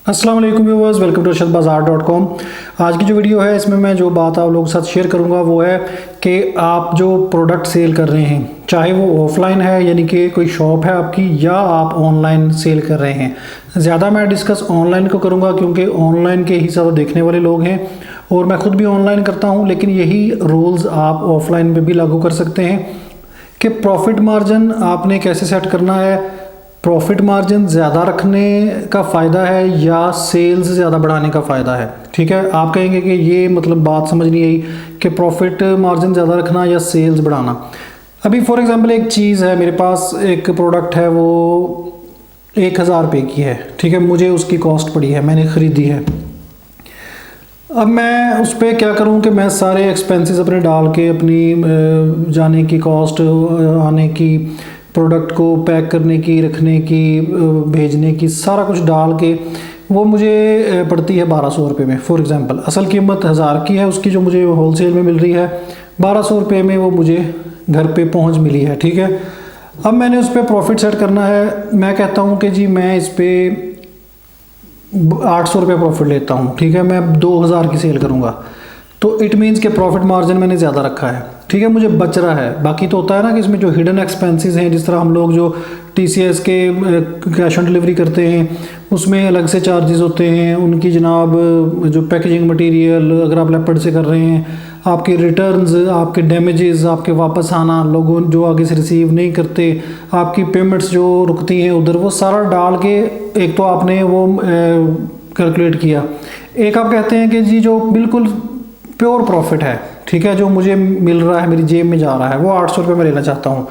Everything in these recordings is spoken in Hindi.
अस्सलाम वालेकुम व्यूअर्स, वेलकम टू arshadbazaar.com। आज की जो वीडियो है इसमें मैं जो बात आप लोगों के साथ शेयर करूंगा वो है कि आप जो प्रोडक्ट सेल कर रहे हैं, चाहे वो ऑफलाइन है यानी कि कोई शॉप है आपकी, या आप ऑनलाइन सेल कर रहे हैं। ज़्यादा मैं डिस्कस ऑनलाइन को करूंगा क्योंकि ऑनलाइन के ही ज़्यादा देखने वाले लोग हैं और मैं खुद भी ऑनलाइन करता हूँ, लेकिन यही रूल्स आप ऑफलाइन में भी लागू कर सकते हैं कि प्रॉफिट मार्जिन आपने कैसे सेट करना है। प्रॉफिट मार्जिन ज़्यादा रखने का फ़ायदा है या सेल्स ज़्यादा बढ़ाने का फ़ायदा है। ठीक है, आप कहेंगे कि ये मतलब बात समझ नहीं आई कि प्रॉफिट मार्जिन ज़्यादा रखना या सेल्स बढ़ाना। अभी फॉर एग्जांपल एक चीज़ है, मेरे पास एक प्रोडक्ट है, वो 1000 रुपये की है। ठीक है, मुझे उसकी कॉस्ट पड़ी है, मैंने ख़रीदी है। अब मैं उस पर क्या करूं कि मैं सारे एक्सपेंसेस अपने डाल के, अपनी जाने की कॉस्ट, आने की, प्रोडक्ट को पैक करने की, रखने की, भेजने की, सारा कुछ डाल के वो मुझे पड़ती है 1200 रुपये में। फॉर एग्जांपल असल कीमत 1000 की है, उसकी जो मुझे होलसेल में मिल रही है 1200 रुपये में वो मुझे घर पे पहुंच मिली है। ठीक है, अब मैंने उस पर प्रॉफिट सेट करना है। मैं कहता हूं कि जी मैं इस पर 800 रुपये प्रॉफिट लेता हूँ। ठीक है, मैं 2000 की सेल करूँगा, तो इट मीन्स के प्रॉफिट मार्जिन मैंने ज़्यादा रखा है। ठीक है, मुझे बच रहा है। बाकी तो होता है ना कि इसमें जो हिडन एक्सपेंसेस हैं, जिस तरह हम लोग जो TCS के कैश ऑन डिलीवरी करते हैं उसमें अलग से चार्जेस होते हैं, उनकी जनाब जो पैकेजिंग मटेरियल, अगर आप लेपर्ड से कर रहे हैं, आपके रिटर्न्स, आपके डैमेजेस, आपके वापस आना, लोगों जो आगे से रिसीव नहीं करते, आपकी पेमेंट्स जो रुकती हैं उधर, वो सारा डाल के एक तो आपने वो कैलकुलेट किया। एक आप कहते हैं कि जी जो बिल्कुल प्योर प्रॉफिट है, ठीक है, जो मुझे मिल रहा है, मेरी जेब में जा रहा है, वो 800 रुपये मैं लेना चाहता हूँ।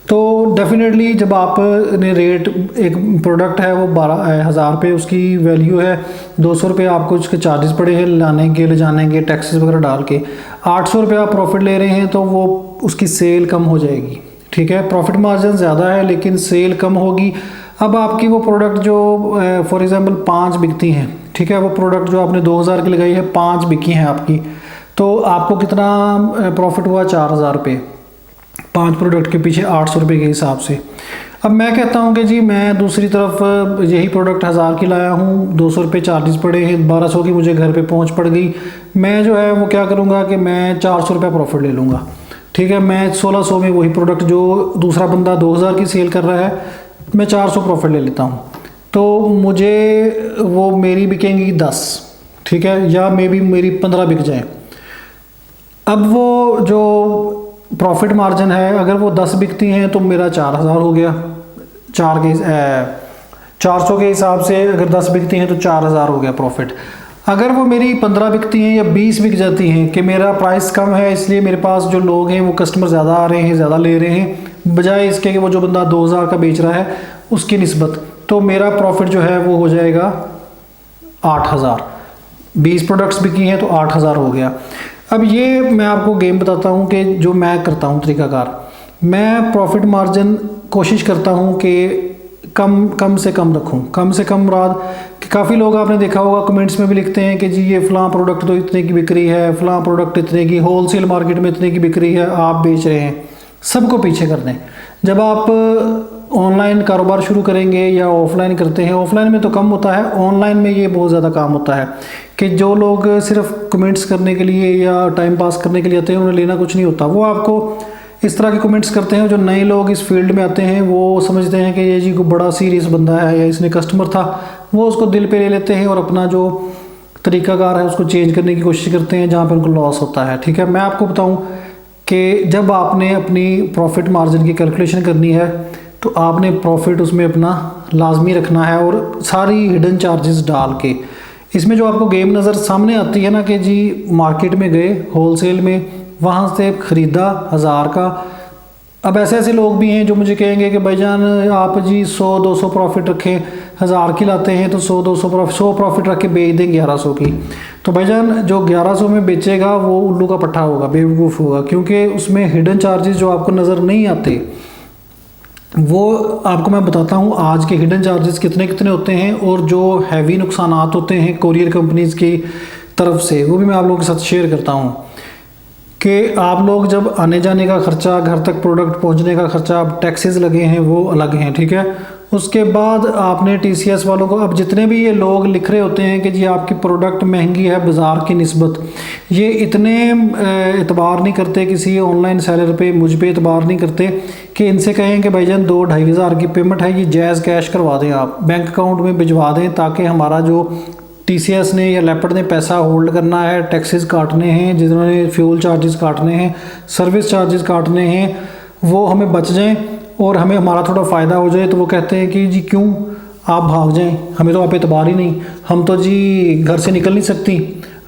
तो डेफिनेटली जब आपने रेट, एक प्रोडक्ट है वो 1000 रुपये उसकी वैल्यू है, 200 रुपये आपको उसके चार्जेस पड़े हैं लाने के, ले जाने के, टैक्सेस वगैरह डाल के 800 रुपये आप प्रॉफिट ले रहे हैं, तो वो उसकी सेल कम हो जाएगी। ठीक है, प्रॉफिट मार्जिन ज़्यादा है लेकिन सेल कम होगी। अब आपकी वो प्रोडक्ट जो फॉर एग्ज़ाम्पल 5 बिकती हैं, ठीक है, वो प्रोडक्ट जो आपने 2000 की लगाई है 5 बिकी हैं आपकी, तो आपको कितना प्रॉफिट हुआ? 4000 रुपये, 5 प्रोडक्ट के पीछे 800 रुपये के हिसाब से। अब मैं कहता हूँ कि जी मैं दूसरी तरफ यही प्रोडक्ट 1000 की लाया हूँ, 200 रुपये चार्जेस पड़े हैं, 1200 की मुझे घर पे पहुँच पड़ गई। मैं जो है वो क्या करूँगा कि मैं 400 रुपये प्रॉफिट ले लूँगा। ठीक है, मैं 1600 में वही प्रोडक्ट जो दूसरा बंदा 2000 की सेल कर रहा है, मैं 400 प्रॉफिट ले लेता हूँ, तो मुझे वो मेरी बिकेंगी 10। ठीक है, या मे बी मेरी 15 बिक जाए। अब वो जो प्रॉफिट मार्जिन है, अगर वो 10 बिकती हैं तो मेरा 4000 हो गया। 400 के हिसाब से अगर 10 बिकती हैं तो 4000 हो गया प्रॉफिट। अगर वो मेरी 15 बिकती हैं या 20 बिक जाती हैं कि मेरा प्राइस कम है, इसलिए मेरे पास जो लोग हैं वो कस्टमर ज़्यादा आ रहे हैं, ज़्यादा ले रहे हैं, बजाय इसके कि वो जो बंदा 2000 का बेच रहा है उसकी निस्बत, तो मेरा प्रॉफिट जो है वो हो जाएगा 8000। 20 प्रोडक्ट्स बिकी हैं तो 8000 हो गया। अब ये मैं आपको गेम बताता हूँ कि जो मैं करता हूँ तरीकाकार, मैं प्रॉफिट मार्जिन कोशिश करता हूँ कि कम से कम रखूँ। कम से कम मुराद कि काफ़ी लोग आपने देखा होगा कमेंट्स में भी लिखते हैं कि जी ये फ़लाँ प्रोडक्ट तो इतने की बिक रही है, फ़लाँ प्रोडक्ट इतने की, होलसेल मार्केट में इतने की बिक रही है, आप बेच रहे हैं। सबको पीछे कर दें। जब आप ऑनलाइन कारोबार शुरू करेंगे या ऑफलाइन करते हैं, ऑफलाइन में तो कम होता है, ऑनलाइन में ये बहुत ज़्यादा काम होता है कि जो लोग सिर्फ कमेंट्स करने के लिए या टाइम पास करने के लिए आते हैं, उन्हें लेना कुछ नहीं होता। वो आपको इस तरह के कमेंट्स करते हैं। जो नए लोग इस फील्ड में आते हैं वो समझते हैं कि ये जी को बड़ा सीरियस बंदा है या इसने कस्टमर था, वो उसको दिल पे ले लेते हैं और अपना जो तरीकाकार है उसको चेंज करने की कोशिश करते हैं, जहाँ पर उनको लॉस होता है। ठीक है, मैं आपको बताऊँ कि जब आपने अपनी प्रॉफिट मार्जिन की कैलकुलेशन करनी है तो आपने प्रॉफिट उसमें अपना लाजमी रखना है और सारी हिडन चार्जेस डाल के। इसमें जो आपको गेम नज़र सामने आती है ना कि जी मार्केट में गए होलसेल में, वहाँ से ख़रीदा 1000 का। अब ऐसे लोग भी हैं जो मुझे कहेंगे कि भाईजान आप जी 100-200 प्रॉफिट रखें, 1000 की लाते हैं तो 100 प्रॉफिट रख के बेच दें 1100 की। तो भाईजान जो 1100 में बेचेगा वो उल्लू का पट्टा होगा, बेवकूफ़ होगा, क्योंकि उसमें हिडन चार्जेस जो आपको नज़र नहीं आते वो आपको मैं बताता हूँ आज के हिडन चार्जेस कितने कितने होते हैं, और जो हैवी नुकसानात होते हैं कोरियर कंपनीज़ की तरफ से, वो भी मैं आप लोगों के साथ शेयर करता हूँ कि आप लोग जब आने जाने का ख़र्चा, घर तक प्रोडक्ट पहुँचने का ख़र्चा, अब टैक्सेस लगे हैं वो अलग हैं। ठीक है, उसके बाद आपने टीसीएस वालों को, अब जितने भी ये लोग लिख रहे होते हैं कि जी आपकी प्रोडक्ट महंगी है बाज़ार की निस्बत, ये इतने एतबार नहीं करते किसी ऑनलाइन सेलर पे, मुझ पे एतबार नहीं करते कि इनसे कहें कि भाईजान 2-2.5 हज़ार की पेमेंट है, ये जायज़ कैश करवा दें, आप बैंक अकाउंट में भिजवा दें, ताकि हमारा जो टीसीएस ने या लेपर्ड ने पैसा होल्ड करना है, टैक्सेस काटने हैं, जिन्होंने फ्यूल चार्जेस काटने हैं, सर्विस चार्जेस काटने हैं, वो हमें बच जाएं और हमें हमारा थोड़ा फ़ायदा हो जाए। तो वो कहते हैं कि जी क्यों आप भाग जाएं, हमें तो आप एतबार ही नहीं, हम तो जी घर से निकल नहीं सकती,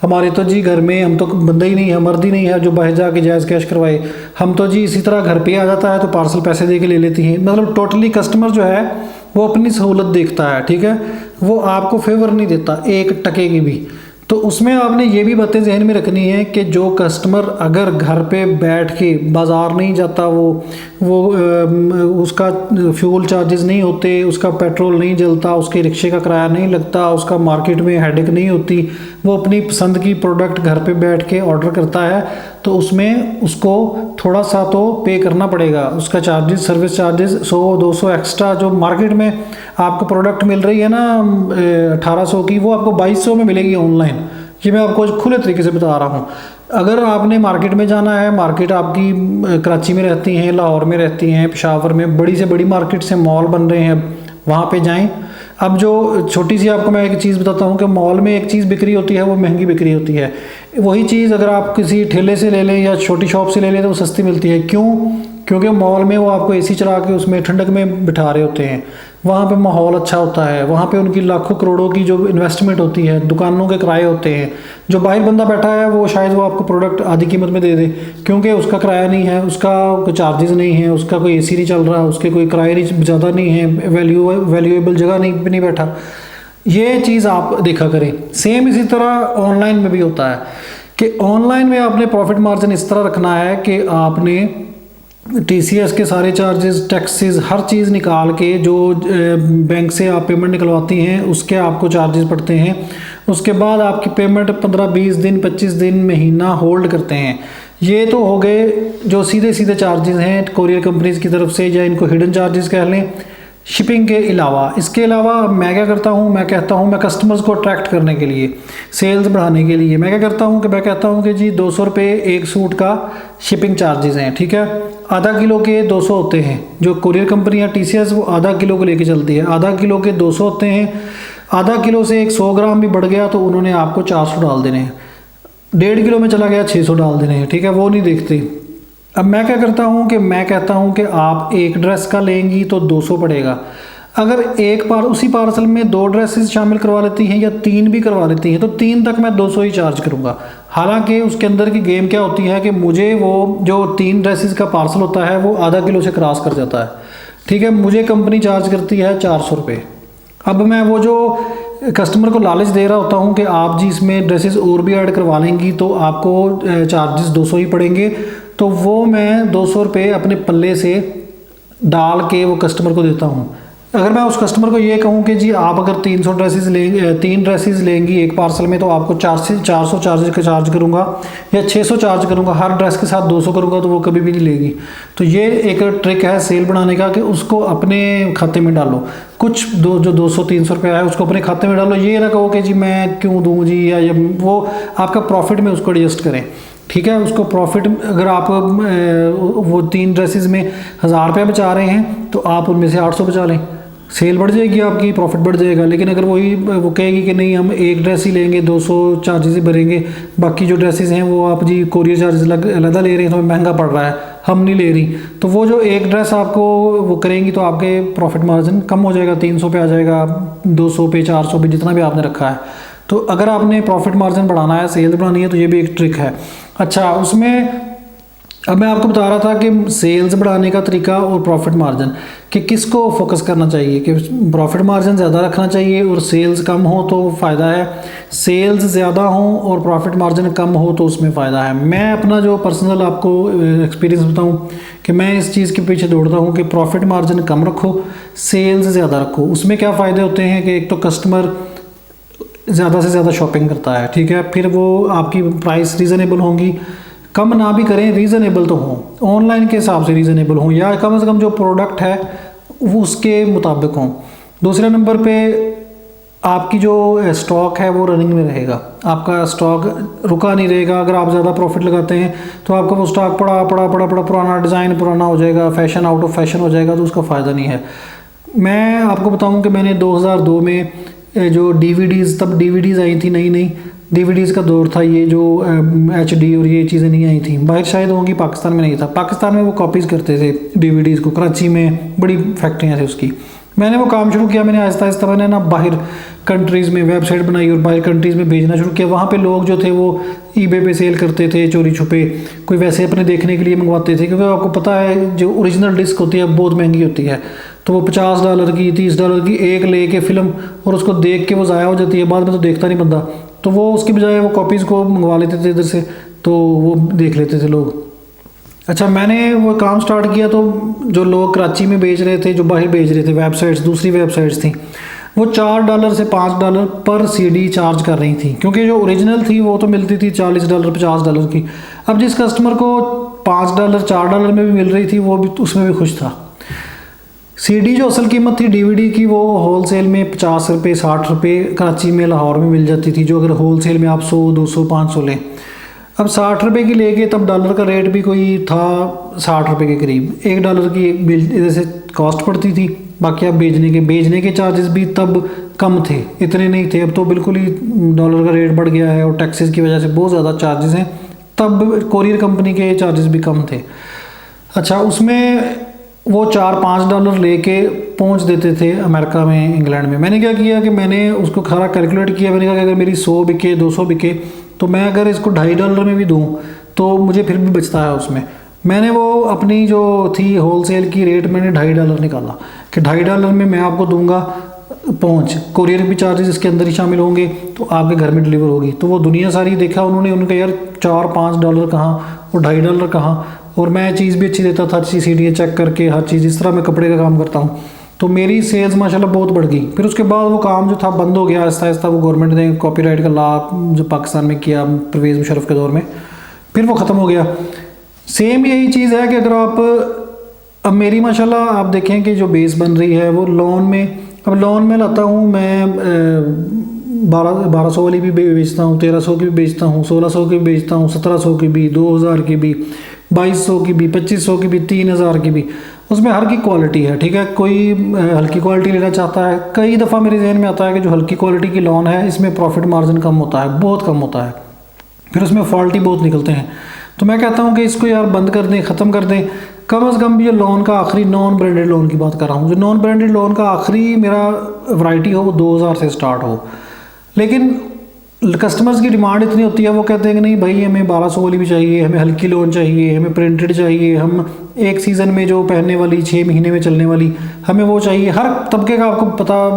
हमारे तो जी घर में हम तो बंदा ही नहीं है, मर्द ही नहीं है जो बाहर जाके जायज़ कैश करवाए, हम तो जी इसी तरह घर पे आ जाता है तो पार्सल पैसे दे के ले लेती हैं। मतलब टोटली कस्टमर जो है वो अपनी सहूलत देखता है, ठीक है, वो आपको फेवर नहीं देता एक टके की भी। तो उसमें आपने ये भी बातें जहन में रखनी है कि जो कस्टमर अगर घर पे बैठ के बाज़ार नहीं जाता, वो उसका फ्यूल चार्जेस नहीं होते, उसका पेट्रोल नहीं जलता, उसके रिक्शे का किराया नहीं लगता, उसका मार्केट में हेडेक नहीं होती, वो अपनी पसंद की प्रोडक्ट घर पे बैठ के ऑर्डर करता है, तो उसमें उसको थोड़ा सा तो पे करना पड़ेगा, उसका चार्जेस, सर्विस चार्जेस 100-200 एक्स्ट्रा। जो मार्केट में आपको प्रोडक्ट मिल रही है ना 1800 की, वो आपको 2200 में मिलेगी ऑनलाइन। ये मैं आपको खुले तरीके से बता रहा हूँ। अगर आपने मार्केट में जाना है, मार्केट आपकी कराची में रहती हैं, लाहौर में रहती हैं, पेशावर में बड़ी से बड़ी मार्केट से मॉल बन रहे हैं, वहाँ पे जाएं। अब जो छोटी सी आपको मैं एक चीज़ बताता हूँ कि मॉल में एक चीज़ बिक्री होती है वो महंगी बिक्री होती है, वही चीज़ अगर आप किसी ठेले से ले लें या छोटी शॉप से ले लें तो वो सस्ती मिलती है। क्यों? क्योंकि मॉल में वो आपको एसी चला के उसमें ठंडक में बिठा रहे होते हैं, वहाँ पे माहौल अच्छा होता है, वहाँ पे उनकी लाखों करोड़ों की जो इन्वेस्टमेंट होती है, दुकानों के किराए होते हैं। जो बाहर बंदा बैठा है वो शायद वो आपको प्रोडक्ट आधी कीमत में दे दे, क्योंकि उसका किराया नहीं है, उसका कोई चार्जेस नहीं है, उसका कोई एसी नहीं चल रहा, उसके कोई किराए ज़्यादा नहीं है, वैल्यूएबल जगह नहीं बैठा। ये चीज़ आप देखा करें। सेम इसी तरह ऑनलाइन में भी होता है कि ऑनलाइन में आपने प्रॉफिट मार्जिन इस तरह रखना है कि आपने टीसीएस के सारे चार्जेस, टैक्सेस, हर चीज़ निकाल के जो बैंक से आप पेमेंट निकलवाती हैं उसके आपको चार्जेस पड़ते हैं। उसके बाद आपकी पेमेंट 15-20 दिन, 25 दिन, महीना होल्ड करते हैं। ये तो हो गए जो सीधे सीधे चार्जेस हैं कोरियर कंपनीज की तरफ से, या इनको हिडन चार्जेस कह लें, शिपिंग के अलावा। इसके अलावा मैं क्या करता हूँ, मैं कहता हूँ मैं कस्टमर्स को अट्रैक्ट करने के लिए, सेल्स बढ़ाने के लिए मैं क्या करता हूँ कि मैं कहता हूँ कि जी 200 रुपये एक सूट का शिपिंग चार्जेस हैं, ठीक है। आधा किलो के 200 होते हैं, जो कुरियर कंपनी या टीसीएस वो आधा किलो को लेके चलती है, आधा किलो के 200 होते हैं। आधा किलो से एक 100 ग्राम भी बढ़ गया तो उन्होंने आपको 400 डाल देने हैं, 1.5 किलो में चला गया 600 डाल देने हैं, ठीक है, वो नहीं देखते। अब मैं क्या करता हूँ कि मैं कहता हूँ कि आप एक ड्रेस का लेंगी तो 200 पड़ेगा। अगर उसी पार्सल में 2 ड्रेसेस शामिल करवा लेती हैं या 3 भी करवा लेती हैं तो 3 तक मैं 200 ही चार्ज करूँगा। हालांकि उसके अंदर की गेम क्या होती है कि मुझे वो जो 3 ड्रेसेस का पार्सल होता है वो आधा किलो से क्रॉस कर जाता है, ठीक है, मुझे कंपनी चार्ज करती है 400 रुपये। अब मैं वो जो कस्टमर को लालच दे रहा होता हूँ कि आप जी इसमें ड्रेसेस और भी ऐड करवा लेंगी तो आपको चार्जेस 200 ही पड़ेंगे, तो वो मैं 200 रुपये अपने पल्ले से डाल के वो कस्टमर को देता हूँ। अगर मैं उस कस्टमर को ये कहूँ कि जी आप अगर 300 ड्रेसेस लेंगे, 3 ड्रेसेस लेंगी एक पार्सल में तो आपको 400 चार्जेस का चार्ज करूँगा या 600 चार्ज करूँगा, हर ड्रेस के साथ 200 करूँगा, तो वो कभी भी नहीं लेगी। तो ये एक ट्रिक है सेल बढ़ाने का कि उसको अपने खाते में डालो, कुछ जो 200-300 रुपये है उसको अपने खाते में डालो। ये ना कहो कि जी मैं क्यों दूँ जी, या वो आपका प्रॉफिट में उसको एडजस्ट करें, ठीक है। उसको प्रॉफिट, अगर आप वो 3 ड्रेसेस में 1000 रुपये बचा रहे हैं तो आप उनमें से 800 बचा लें, सेल बढ़ जाएगी आपकी, प्रॉफिट बढ़ जाएगा। लेकिन अगर वो कहेगी कि नहीं हम एक ड्रेस ही लेंगे, 200 चार्जेस ही भरेंगे, बाकी जो ड्रेसेस हैं वो आप जी कोरियर चार्जेस अलग ले रहे हैं तो महंगा पड़ रहा है, हम नहीं ले रही, तो वो जो एक ड्रेस आपको वो करेंगी तो आपके प्रॉफिट मार्जिन कम हो जाएगा, 300 पे आ जाएगा, 200 पे, 400 पे, जितना भी आपने रखा है। तो अगर आपने प्रॉफिट मार्जिन बढ़ाना है, सेल्स बढ़ानी है, तो ये भी एक ट्रिक है। अच्छा, उसमें अब मैं आपको बता रहा था कि सेल्स बढ़ाने का तरीका और प्रॉफिट मार्जिन, कि किसको फोकस करना चाहिए, कि प्रॉफिट मार्जिन ज़्यादा रखना चाहिए और सेल्स कम हो तो फ़ायदा है, सेल्स ज़्यादा हो और प्रॉफिट मार्जिन कम हो तो उसमें फ़ायदा है। मैं अपना जो पर्सनल आपको एक्सपीरियंस बताऊं कि मैं इस चीज़ के पीछे दौड़ता हूं कि प्रॉफिट मार्जिन कम रखो, सेल्स ज़्यादा रखो। उसमें क्या फ़ायदे होते हैं कि एक तो कस्टमर ज़्यादा से ज़्यादा शॉपिंग करता है, ठीक है, फिर वो आपकी प्राइस रीज़नेबल होंगी, कम ना भी करें, रीज़नेबल तो हों, ऑनलाइन के हिसाब से रीज़नेबल हों, या कम से कम जो प्रोडक्ट है वो उसके मुताबिक हों। दूसरे नंबर पे आपकी जो स्टॉक है वो रनिंग में रहेगा, आपका स्टॉक रुका नहीं रहेगा। अगर आप ज़्यादा प्रॉफिट लगाते हैं तो आपका वो स्टॉक पड़ा पड़ा पड़ा पड़ा पुराना डिज़ाइन पुराना हो जाएगा, फैशन आउट ऑफ फैशन हो जाएगा, तो उसका फ़ायदा नहीं है। मैं आपको बताऊं कि मैंने 2002 में जो डीवीडीज़, तब डीवीडीज़ आई थी, नई नई डीवीडीज़ का दौर था ये, जो एचडी और ये चीज़ें नहीं आई थी, बाहर शायद होंगी, पाकिस्तान में नहीं था। पाकिस्तान में वो कॉपीज़ करते थे डीवीडीज़ को, कराची में बड़ी फैक्ट्रियाँ थी उसकी। मैंने वो काम शुरू किया, मैंने आहिस्ता आहिस्ता मैंने ना बाहर कंट्रीज़ में वेबसाइट बनाई और बाहर कंट्रीज़ में भेजना शुरू किया। वहाँ पे लोग जो थे वो ईबे पे सेल करते थे चोरी छुपे, कोई वैसे अपने देखने के लिए मंगवाते थे, क्योंकि आपको पता है जो ओरिजिनल डिस्क होती है बहुत महंगी होती है, तो वो $50 की $30 की एक लेके फ़िल्म, और उसको देख के वो ज़ाया हो जाती है, बाद में तो देखता नहीं बंदा, तो वो उसकी बजाय वो कॉपीज़ को मंगवा लेते थे इधर से, तो वो देख लेते थे लोग। अच्छा, मैंने वो काम स्टार्ट किया तो जो लोग कराची में बेच रहे थे, जो बाहर बेच रहे थे, वेबसाइट्स, दूसरी वेबसाइट्स थी, वो $4 से $5 पर सीडी चार्ज कर रही थी, क्योंकि जो ओरिजिनल थी वो तो मिलती थी $40 $50 की। अब जिस कस्टमर को $5 $4 में भी मिल रही थी वो भी उसमें भी खुश था। सीडी जो असल कीमत थी डीवीडी की, वो होलसेल में ₹50 ₹60 कराची में, लाहौर में मिल जाती थी, जो अगर होलसेल में आप 100 200 500 लें। अब ₹60 की लेके, तब डॉलर का रेट भी कोई था ₹60 के करीब, $1 की एक इधर से कॉस्ट पड़ती थी। बाकी आप बेचने के चार्जेस भी तब कम थे, इतने नहीं थे। अब तो बिल्कुल ही डॉलर का रेट बढ़ गया है और टैक्सेस की वजह से बहुत ज़्यादा चार्जेस हैं। तब कोरियर कंपनी के चार्जेस भी कम थे। अच्छा, उसमें वो $4-5 लेके पहुंच देते थे अमेरिका में, इंग्लैंड में। मैंने क्या किया कि मैंने उसको खरा कैलकुलेट किया। मैंने कहा कि अगर मेरी 100 बिके 200 बिके, तो मैं अगर इसको $2.5 में भी दूं तो मुझे फिर भी बचता है उसमें। मैंने वो अपनी जो थी होलसेल की रेट, मैंने $2.5 निकाला कि $2.5 में मैं आपको दूंगा पहुंच, कोरियर भी चार्जेस इसके अंदर ही शामिल होंगे, तो आपके घर में डिलीवर होगी। तो वो दुनिया सारी देखा उन्होंने, उनका यार $4-5 कहाँ और $2.5 कहाँ, और मैं चीज़ भी अच्छी देता था, अच्छी सीढ़ियाँ चेक करके हर चीज़। इस तरह मैं कपड़े का काम करता हूँ, तो मेरी सेल्स माशाल्लाह बहुत बढ़ गई। फिर उसके बाद वो काम जो था बंद हो गया आहिस्ता आहिस्ता। वो गवर्नमेंट ने कॉपीराइट का लॉ जो पाकिस्तान में किया परवेज़ मुशर्रफ के दौर में, फिर वो ख़त्म हो गया। सेम यही चीज़ है कि अगर आप, अब मेरी माशाल्लाह आप देखें कि जो बेस बन रही है वो लोन में, अब लोन में लाता हूँ मैं 1200 वाली भी बेचता हूँ, 1300 की भी बेचता हूँ, 1600 की भी बेचता हूँ, 1700 की भी, 2000 की भी, 2200 की भी, 2500 की भी, 3000 की भी। उसमें हर की क्वालिटी है, ठीक है। कोई हल्की क्वालिटी लेना चाहता है, कई दफ़ा मेरे जहन में आता है कि जो हल्की क्वालिटी की लोन है इसमें प्रॉफिट मार्जिन कम होता है, बहुत कम होता है, फिर उसमें फॉल्ट ही बहुत निकलते हैं। तो मैं कहता हूँ कि इसको यार बंद कर दें, ख़त्म कर दें। कम से कम ये लोन का आखिरी, नॉन ब्रांडेड लोन की बात कर रहा हूँ, जो नॉन ब्रांडेड लोन का आखिरी मेरा वैरायटी हो वो 2000 से स्टार्ट हो। लेकिन कस्टमर्स की डिमांड इतनी होती है, वो कहते हैं कि नहीं भाई हमें 1200 वाली भी चाहिए, हमें हल्की लोन चाहिए, हमें प्रिंटेड चाहिए, हम एक सीज़न में जो पहनने वाली 6 महीने में चलने वाली हमें वो चाहिए। हर तबके का आपको पता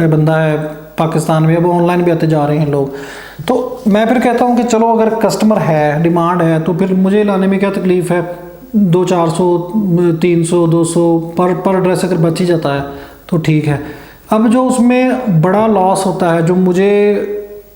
बंदा है पाकिस्तान में, अब ऑनलाइन भी आते जा रहे हैं लोग। तो मैं फिर कहता हूँ कि चलो अगर कस्टमर है, डिमांड है, तो फिर मुझे लाने में क्या तकलीफ़ है। 200-400 300 200 पर ड्रेस अगर बच ही जाता है तो ठीक है। अब जो उसमें बड़ा लॉस होता है, जो मुझे,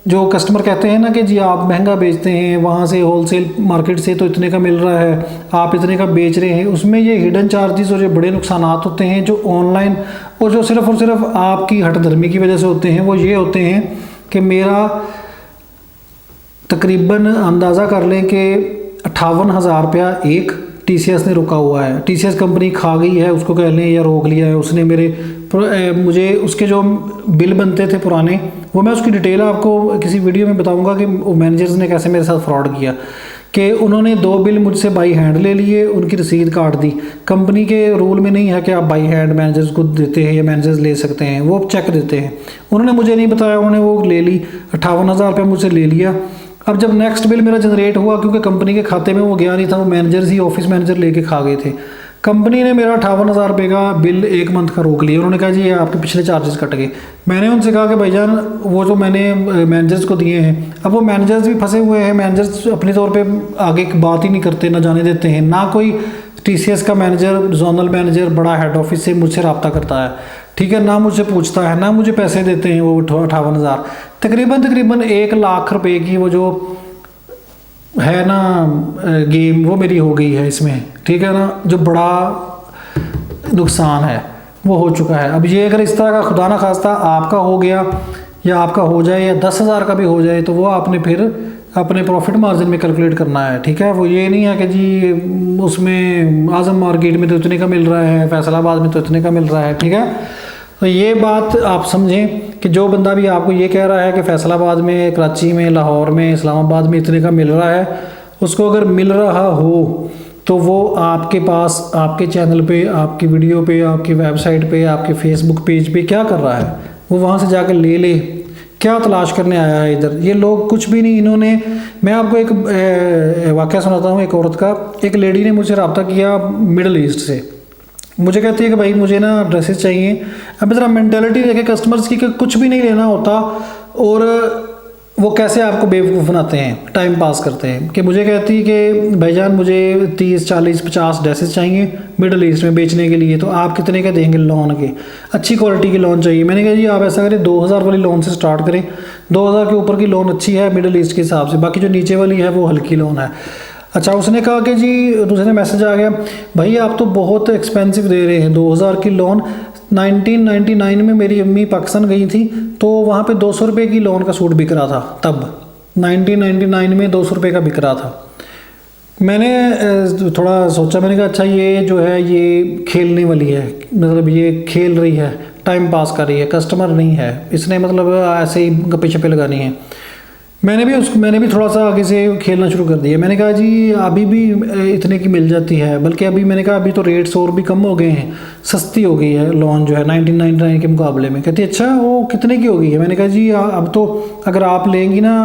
जो कस्टमर कहते हैं ना कि जी आप महंगा बेचते हैं, वहाँ से होलसेल मार्केट से तो इतने का मिल रहा है, आप इतने का बेच रहे हैं, उसमें ये हिडन चार्जेस और ये बड़े नुकसान होते हैं जो ऑनलाइन, और जो सिर्फ़ और सिर्फ आपकी हठधर्मी की वजह से होते हैं। वो ये होते हैं कि मेरा तकरीबन अंदाज़ा कर लें कि 58,000 रुपया एक TCS ने रुका हुआ है। TCS कंपनी खा गई है उसको, कह लें, या रोक लिया है उसने। मुझे उसके जो बिल बनते थे पुराने, वो मैं उसकी डिटेल आपको किसी वीडियो में बताऊंगा कि मैनेजर्स ने कैसे मेरे साथ फ्रॉड किया, कि उन्होंने 2 बिल मुझसे बाई हैंड ले लिए, उनकी रसीद काट दी। कंपनी के रूल में नहीं है कि आप बाई हैंड मैनेजर्स को देते हैं या मैनेजर्स ले सकते हैं, वो चेक देते हैं। उन्होंने मुझे नहीं बताया, उन्होंने वो ले ली, 58,000 रुपये मुझसे ले लिया। अब जब नेक्स्ट बिल मेरा जनरेट हुआ, क्योंकि कंपनी के खाते में वो गया नहीं था, वो मैनेजर्स ही, ऑफिस मैनेजर लेके खा गए थे। कंपनी ने मेरा 58,000 रुपये का बिल 1 मंथ का रोक लिया। उन्होंने कहा जी ये आपके पिछले चार्जेस कट गए। मैंने उनसे कहा कि भाईजान वो जो मैंने मैनेजर्स को दिए हैं, अब वो मैनेजर्स भी फंसे हुए हैं। मैनेजर्स अपने तौर पे आगे की बात ही नहीं करते, ना जाने देते हैं, ना कोई TCS का मैनेजर, जोनल मैनेजर, बड़ा हेड ऑफिस से मुझसे रब्ता करता है, ठीक है, ना मुझसे पूछता है, ना मुझे पैसे देते हैं। वो 58,000 तकरीबन 1 लाख रुपए की वो जो है ना गेम, वो मेरी हो गई है इसमें, ठीक है ना, जो बड़ा नुकसान है। वो हो चुका है। अब ये अगर इस तरह का खुदा ना खास्ता आपका हो गया या आपका हो जाए या 10,000 का भी हो जाए, तो वो आपने फिर अपने प्रॉफिट मार्जिन में कैलकुलेट करना है, ठीक है। वो ये नहीं है कि जी उसमें आज़म मार्केट में तो इतने का मिल रहा है, फैसलाबाद में तो इतने का मिल रहा है, ठीक है। तो ये बात आप समझें कि जो बंदा भी आपको ये कह रहा है कि फैसलाबाद में, कराची में, लाहौर में, इस्लामाबाद में इतने का मिल रहा है, उसको अगर मिल रहा हो तो वो आपके पास, आपके चैनल पे, आपकी वीडियो पे, आपकी वेबसाइट पे, आपके फेसबुक पेज पे क्या कर रहा है, वो वहाँ से जाकर ले ले। क्या तलाश करने आया है इधर? ये लोग कुछ भी नहीं। इन्होंने, मैं आपको एक वाक़या सुनाता हूँ। एक औरत का, एक लेडी ने मुझसे रब्ता किया मिडल ईस्ट से। मुझे कहती है कि भाई मुझे ना ड्रेसेस चाहिए। अब ज़रा मेंटालिटी देखे कस्टमर्स की कि कुछ भी नहीं लेना होता और वो कैसे आपको बेवकूफ़ बनाते हैं, टाइम पास करते हैं। कि मुझे कहती है कि भाईजान मुझे 30, 40, 50 ड्रेसेस चाहिए मिडल ईस्ट में बेचने के लिए, तो आप कितने का देंगे लोन के? अच्छी क्वालिटी की लोन चाहिए। मैंने कहा जी आप ऐसा करें 2000 वाली लोन से स्टार्ट करें, 2000 के ऊपर की लोन अच्छी है मिडल ईस्ट के हिसाब से, बाकी जो नीचे वाली है वो हल्की लोन है। अच्छा, उसने कहा कि जी, दूसरे मैसेज आ गया, भाई आप तो बहुत एक्सपेंसिव दे रहे हैं 2000 की लोन। 1999 में मेरी अम्मी पाकिस्तान गई थी तो वहाँ पे 200 रुपये की लोन का सूट बिक रहा था। तब 1999 में 200 रुपये का बिक रहा था। मैंने थोड़ा सोचा, मैंने कहा अच्छा ये जो है ये खेलने वाली है, मतलब ये खेल रही है, टाइम पास कर रही है, कस्टमर नहीं है, इसने मतलब ऐसे ही गप्पे शप्पे लगानी है। मैंने भी थोड़ा सा आगे से खेलना शुरू कर दिया। मैंने कहा जी अभी भी इतने की मिल जाती है, बल्कि अभी मैंने कहा अभी तो रेट्स और भी कम हो गए हैं, सस्ती हो गई है लोन जो है 1999 के मुकाबले में। कहती अच्छा वो कितने की हो गई है? मैंने कहा जी अब तो अगर आप लेंगी ना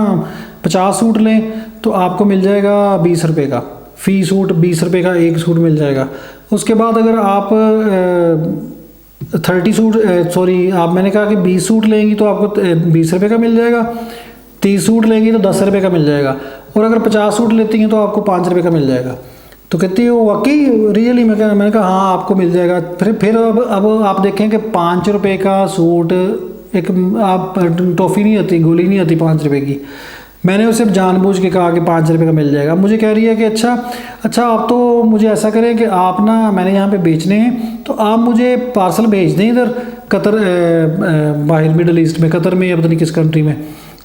50 सूट लें तो आपको मिल जाएगा 20 रुपये का फ़ी सूट, 20 रुपये का एक सूट मिल जाएगा। उसके बाद अगर आप 30 सूट मैंने कहा कि 20 सूट लेंगी तो आपको 20 रुपये का मिल जाएगा, 30 सूट लेंगी तो 10 रुपये का मिल जाएगा, और अगर 50 सूट लेती हैं तो आपको 5 रुपये का मिल जाएगा। तो कहती है वो वाकई रियली? मैंने कहा हाँ आपको मिल जाएगा। फिर अब आप देखें कि 5 रुपये का सूट, एक आप टॉफ़ी नहीं आती, गोली नहीं आती 5 रुपये की। मैंने उसे जानबूझ के कहा कि 5 रुपये का मिल जाएगा। मुझे कह रही है कि अच्छा आप तो मुझे ऐसा करें कि आप ना, मैंने यहाँ पे बेचने हैं तो आप मुझे पार्सल भेज दें इधर कतर, बाहर मिडल ईस्ट में, कतर में या पता नहीं किस कंट्री में,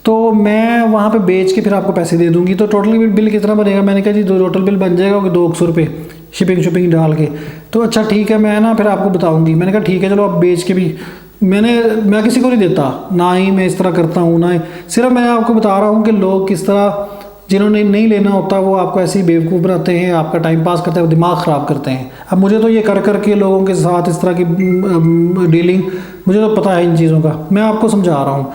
तो मैं वहाँ पे बेच के फिर आपको पैसे दे दूँगी। तो टोटल बिल कितना बनेगा? मैंने कहा जी टोटल बिल बन जाएगा 200 रुपये शिपिंग डाल के। तो अच्छा ठीक है, मैं ना फिर आपको बताऊँगी। मैंने कहा ठीक है चलो, आप बेच के भी, मैं किसी को नहीं देता, ना ही मैं इस तरह करता हूँ, ना ही, सिर्फ मैं आपको बता रहा हूँ कि लोग किस तरह, जिन्होंने नहीं लेना होता वो आपको ऐसे ही बेवकूफ़ बनाते हैं, आपका टाइम पास करते हैं, दिमाग ख़राब करते हैं। अब मुझे तो ये कर के लोगों के साथ इस तरह की डीलिंग, मुझे तो पता है इन चीज़ों का, मैं आपको समझा रहा हूँ।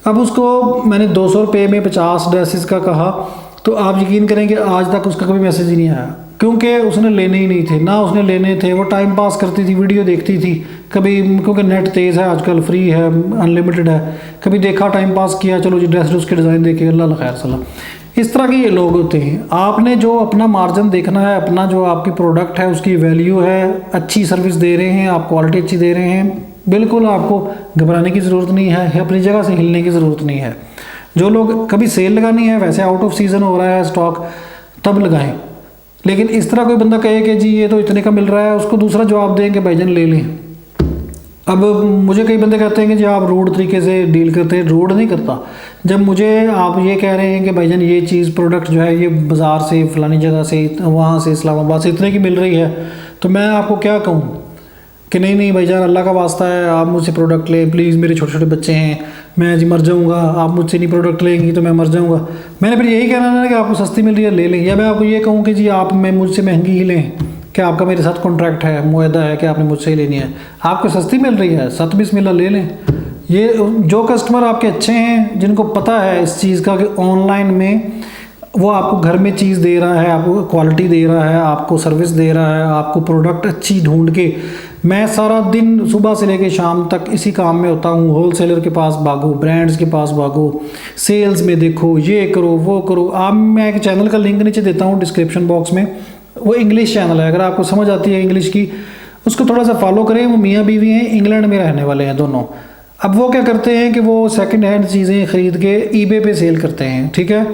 अब उसको मैंने 200 रुपये में 50 ड्रेसेस का कहा, तो आप यकीन करें कि आज तक उसका कभी मैसेज ही नहीं आया, क्योंकि उसने लेने ही नहीं थे, ना उसने लेने थे। वो टाइम पास करती थी, वीडियो देखती थी कभी, क्योंकि नेट तेज़ है आजकल, फ्री है, अनलिमिटेड है, कभी देखा टाइम पास किया, चलो जी ड्रेस उसके डिज़ाइन देखे, अल्लाह खैर सलाह। इस तरह के ये लोग होते हैं। आपने जो अपना मार्जिन देखना है, अपना जो आपकी प्रोडक्ट है उसकी वैल्यू है, अच्छी सर्विस दे रहे हैं आप, क्वालिटी अच्छी दे रहे हैं, बिल्कुल आपको घबराने की ज़रूरत नहीं है, अपनी जगह से हिलने की ज़रूरत नहीं है। जो लोग कभी सेल लगानी है, वैसे आउट ऑफ सीज़न हो रहा है स्टॉक, तब लगाएं। लेकिन इस तरह कोई बंदा कहे कि जी ये तो इतने का मिल रहा है, उसको दूसरा जवाब दें कि भाईजान ले लें। अब मुझे कई बंदे कहते हैं कि जी आप रूड तरीके से डील करते हैं। रूड नहीं करता। जब मुझे आप ये कह रहे हैं कि भाईजान ये चीज़ प्रोडक्ट जो है ये बाज़ार से, फलानी जगह से, वहाँ से, इस्लामाबाद से इतने की मिल रही है, तो मैं आपको क्या कहूँ कि नहीं भाईजान अल्लाह का वास्ता है आप मुझसे प्रोडक्ट लें प्लीज़, मेरे छोटे छोटे बच्चे हैं, मैं जी मर जाऊंगा, आप मुझसे नहीं प्रोडक्ट लेंगी तो मैं मर जाऊंगा। मैंने फिर यही कहना है कि आपको सस्ती मिल रही है ले लें, या मैं आपको ये कहूँ कि जी आप मैं मुझसे महंगी ही लें, कि आपका मेरे साथ कॉन्ट्रैक्ट है, मुआहदा है कि आपने मुझसे ही लेनी है, आपको सस्ती मिल रही है, सत बिस्मिल्लाह ले लें। ये जो कस्टमर आपके अच्छे हैं, जिनको पता है इस चीज़ का कि ऑनलाइन में वो आपको घर में चीज़ दे रहा है, आपको क्वालिटी दे रहा है, आपको सर्विस दे रहा है, आपको प्रोडक्ट अच्छी ढूंढ के, मैं सारा दिन सुबह से लेकर शाम तक इसी काम में होता हूँ। होलसेलर के पास भागो, ब्रांड्स के पास भागो, सेल्स में देखो, ये करो वो करो। आप, मैं एक चैनल का लिंक नीचे देता हूँ डिस्क्रिप्शन बॉक्स में, वो इंग्लिश चैनल है, अगर आपको समझ आती है इंग्लिश की उसको थोड़ा सा फॉलो करें। वो मियाँ बीवी हैं, इंग्लैंड में रहने वाले हैं दोनों। अब वो क्या करते हैं कि वो सेकंड हैंड चीज़ें ख़रीद के ईबे पे सेल करते हैं, ठीक है।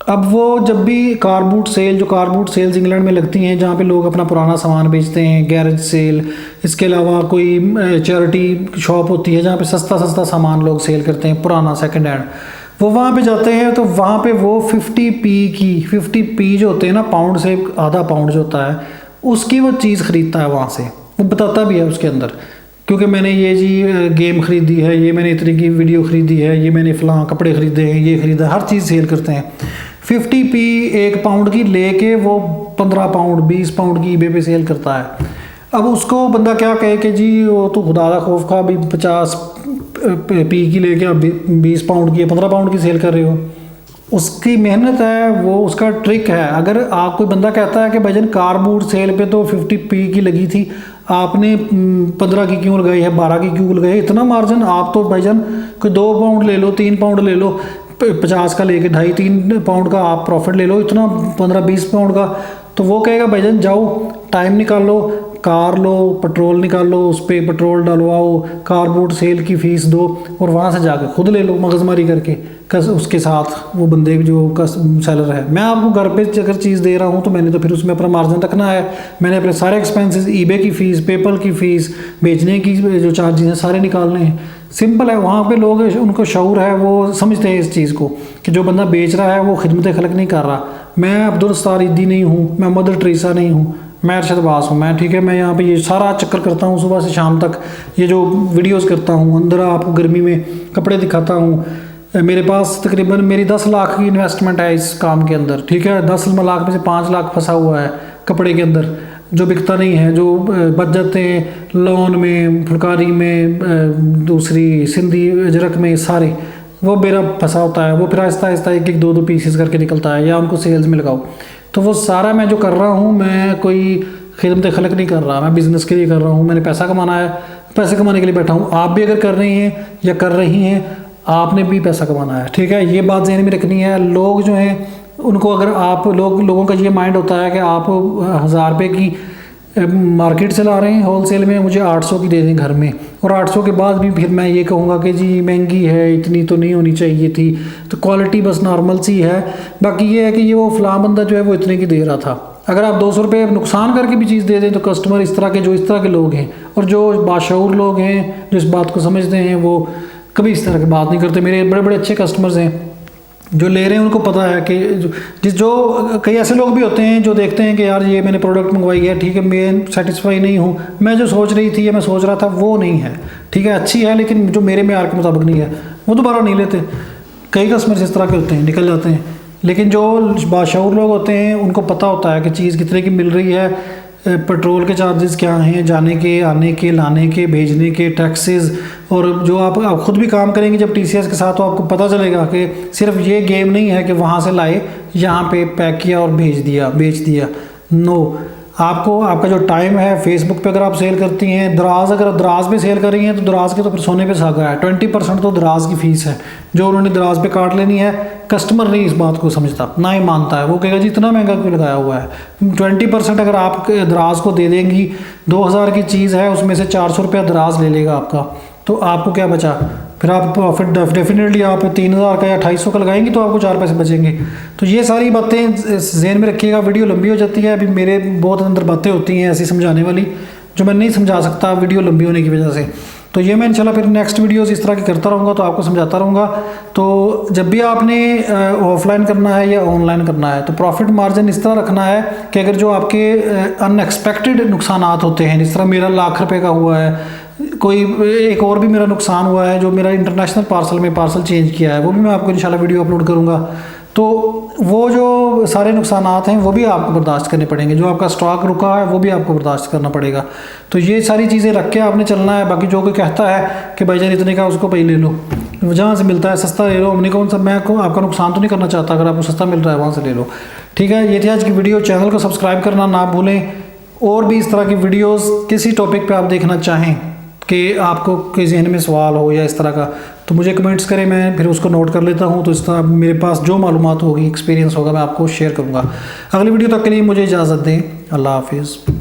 अब वो जब भी कार बूट सेल, जो कार बूट सेल्स इंग्लैंड में लगती हैं जहाँ पे लोग अपना पुराना सामान बेचते हैं, गैरेज सेल, इसके अलावा कोई चैरिटी शॉप होती है जहाँ पे सस्ता सस्ता सामान लोग सेल करते हैं पुराना सेकंड हैंड, वो वहाँ पे जाते हैं तो वहाँ पे वो 50p जो होते हैं ना, पाउंड से आधा पाउंड जो होता है उसकी वो चीज़ ख़रीदता है वहाँ से। वो बताता भी है उसके अंदर, क्योंकि मैंने ये जी गेम ख़रीदी है, ये मैंने इतनी की वीडियो ख़रीदी है, ये मैंने फ़लाँ कपड़े ख़रीदे हैं, ये ख़रीदा, हर चीज़ सेल करते हैं। 50p 1 पाउंड की लेके वो 15 पाउंड 20 पाउंड की eBay पे सेल करता है। अब उसको बंदा क्या कहे कि जी वो तो खुदा दा खौफ खा भी 50p की लेके अब 20 पाउंड की 15 पाउंड की सेल कर रहे हो। उसकी मेहनत है, वो उसका ट्रिक है। अगर आप कोई बंदा कहता है कि भाईजान कार बूट सेल पे तो 50p की लगी थी, आपने 15 की क्यों लगाई है, 12 की क्यों लगाई, इतना मार्जिन, आप तो भाईजान कोई 2 पाउंड ले लो, 3 पाउंड ले लो, 50 का लेके 2.5-3 पाउंड का आप प्रॉफिट ले लो, इतना 15-20 पाउंड का। तो वो कहेगा भाईजान जाओ टाइम निकालो, कार लो, पेट्रोल निकालो, उस पर पेट्रोल डलवाओ, कार बूट सेल की फ़ीस दो और वहाँ से जाकर खुद ले लो मगजमारी करके उसके साथ वो बंदे जो सेलर है। मैं आपको घर पे अगर चीज़ दे रहा हूँ तो मैंने तो फिर उसमें अपना मार्जिन रखना है। मैंने अपने सारे एक्सपेंसेस, eBay की फ़ीस, पेपल की फ़ीस, बेचने की जो चार्जेस हैं सारे निकालने हैं। सिंपल है, वहाँ पे लोग, उनको शऊर है, वो समझते हैं इस चीज़ को कि जो बंदा बेच रहा है वो खिदमत खलक नहीं कर रहा। मैं अब्दुल सत्तार ईदी नहीं हूँ, मैं मदर टेरेसा नहीं हूँ, मैं अरशद अब्बास हूँ। मैं ठीक है, मैं यहाँ पे ये सारा चक्कर करता हूँ सुबह से शाम तक, ये जो वीडियोस करता हूँ, अंदर आपको गर्मी में कपड़े दिखाता हूँ। मेरे पास तकरीबन मेरी 10 लाख की इन्वेस्टमेंट है इस काम के अंदर, ठीक है। 10 लाख में से 5 लाख फंसा हुआ है कपड़े के अंदर, जो बिकता नहीं है, जो बच जाते हैं लोन में, फुलकारी में, दूसरी सिंधी अजरक में, सारे वो मेरा फंसा होता है। वो फिर आहिस्ता आहिस्ता 1-1 2-2 पीसेस करके निकलता है, या उनको सेल्स में लगाओ। तो वो सारा मैं जो कर रहा हूँ, मैं कोई खिदमत खलक नहीं कर रहा, मैं बिज़नेस के लिए कर रहा हूँ। मैंने पैसा कमाना है, पैसे कमाने के लिए बैठा हूँ। आप भी अगर कर रही हैं या कर रही हैं, आपने भी पैसा कमाना है, ठीक है। ये बात ज़हन में रखनी है। लोग जो हैं उनको, अगर आप लोगों का ये माइंड होता है कि आप 1000 रुपये की मार्केट से ला रहे हैं होलसेल में, मुझे 800 की दे दें घर में, और 800 के बाद भी फिर मैं ये कहूँगा कि जी महंगी है, इतनी तो नहीं होनी चाहिए थी, तो क्वालिटी बस नॉर्मल सी है। बाकी ये है कि ये वो फ़लाँ बंदा जो है वो इतने की दे रहा था। अगर आप 200 रुपये नुकसान करके भी चीज़ दे दें तो कस्टमर इस तरह के लोग हैं, और जो बाशऊर लोग हैं, जो इस बात को समझते हैं, वो कभी इस तरह की बात नहीं करते। मेरे बड़े बड़े अच्छे कस्टमर्स हैं जो ले रहे हैं, उनको पता है कि जो कई ऐसे लोग भी होते हैं जो देखते हैं कि यार ये मैंने प्रोडक्ट मंगवाई है, ठीक है, मैं सेटिस्फाई नहीं हूँ, मैं जो सोच रही थी या मैं सोच रहा था वो नहीं है, ठीक है, अच्छी है लेकिन जो मेरे म्यार के मुताबिक नहीं है, वो दोबारा नहीं लेते। कई कस्टमर्स इस तरह के होते हैं, निकल जाते हैं। लेकिन जो बाशऊर लोग होते हैं उनको पता होता है कि चीज़ कितने की मिल रही है, पेट्रोल के चार्जेस क्या हैं, जाने के, आने के, लाने के, भेजने के, टैक्सेस, और जो आप खुद भी काम करेंगे जब TCS के साथ, तो आपको पता चलेगा कि सिर्फ ये गेम नहीं है कि वहाँ से लाए, यहाँ पे पैक किया और भेज दिया, बेच दिया। नो, आपको आपका जो टाइम है, फेसबुक पे अगर आप सेल करती हैं, दराज, अगर दराज पे सेल कर रही हैं तो दराज के तो फिर सोने पे सुहागा है। 20% तो दराज की फ़ीस है जो उन्होंने दराज पे काट लेनी है। कस्टमर नहीं इस बात को समझता, ना ही मानता है, वो कहेगा जी इतना महंगा क्यों लगाया हुआ है। 20% अगर आप दराज को दे देंगी, 2000 की चीज़ है, उसमें से 400 रुपया दराज ले लेगा आपका, तो आपको क्या बचा? फिर आप प्रॉफिट डेफिनेटली आप 3000 का या 2800 का लगाएंगे तो आपको 4 पैसे बचेंगे। तो ये सारी बातें ज़हन में रखिएगा। वीडियो लंबी हो जाती है, अभी मेरे बहुत अंदर बातें होती हैं ऐसी समझाने वाली जो मैं नहीं समझा सकता वीडियो लंबी होने की वजह से। तो ये मैं इंशाल्लाह फिर नेक्स्ट वीडियोस इस तरह की करता रहूँगा, तो आपको समझाता रहूँगा। तो जब भी आपने ऑफलाइन करना है या ऑनलाइन करना है तो प्रॉफिट मार्जिन इस तरह रखना है कि अगर जो आपके अनएक्सपेक्टेड नुकसान होते हैं, जिस तरह मेरा लाख रुपये का हुआ है, कोई एक और भी मेरा नुकसान हुआ है जो मेरा इंटरनेशनल पार्सल में पार्सल चेंज किया है, वो भी मैं आपको इंशाल्लाह वीडियो अपलोड करूँगा। तो वो जो सारे नुकसान हैं वो भी आपको बर्दाश्त करने पड़ेंगे, जो आपका स्टॉक रुका है वो भी आपको बर्दाश्त करना पड़ेगा। तो ये सारी चीज़ें रख के आपने चलना है। बाकी जो कोई कहता है कि भाईजान इतने का, उसको भाई ले लो, जहाँ से मिलता है सस्ता ले लो, हमने कौन सा, मैं को आपका नुकसान तो नहीं करना चाहता, अगर आपको सस्ता मिल रहा है वहाँ से ले लो, ठीक है। ये थी आज की वीडियो। चैनल को सब्सक्राइब करना ना भूलें। और भी इस तरह की वीडियोज़ किसी टॉपिक पर आप देखना चाहें कि आपको कोई जहन में सवाल हो या इस तरह का, तो मुझे कमेंट्स करें, मैं फिर उसको नोट कर लेता हूँ। तो इस तरह मेरे पास जो मालूमात होगी, एक्सपीरियंस होगा, मैं आपको शेयर करूँगा। अगली वीडियो तक के लिए मुझे इजाज़त दें। अल्लाह हाफिज़।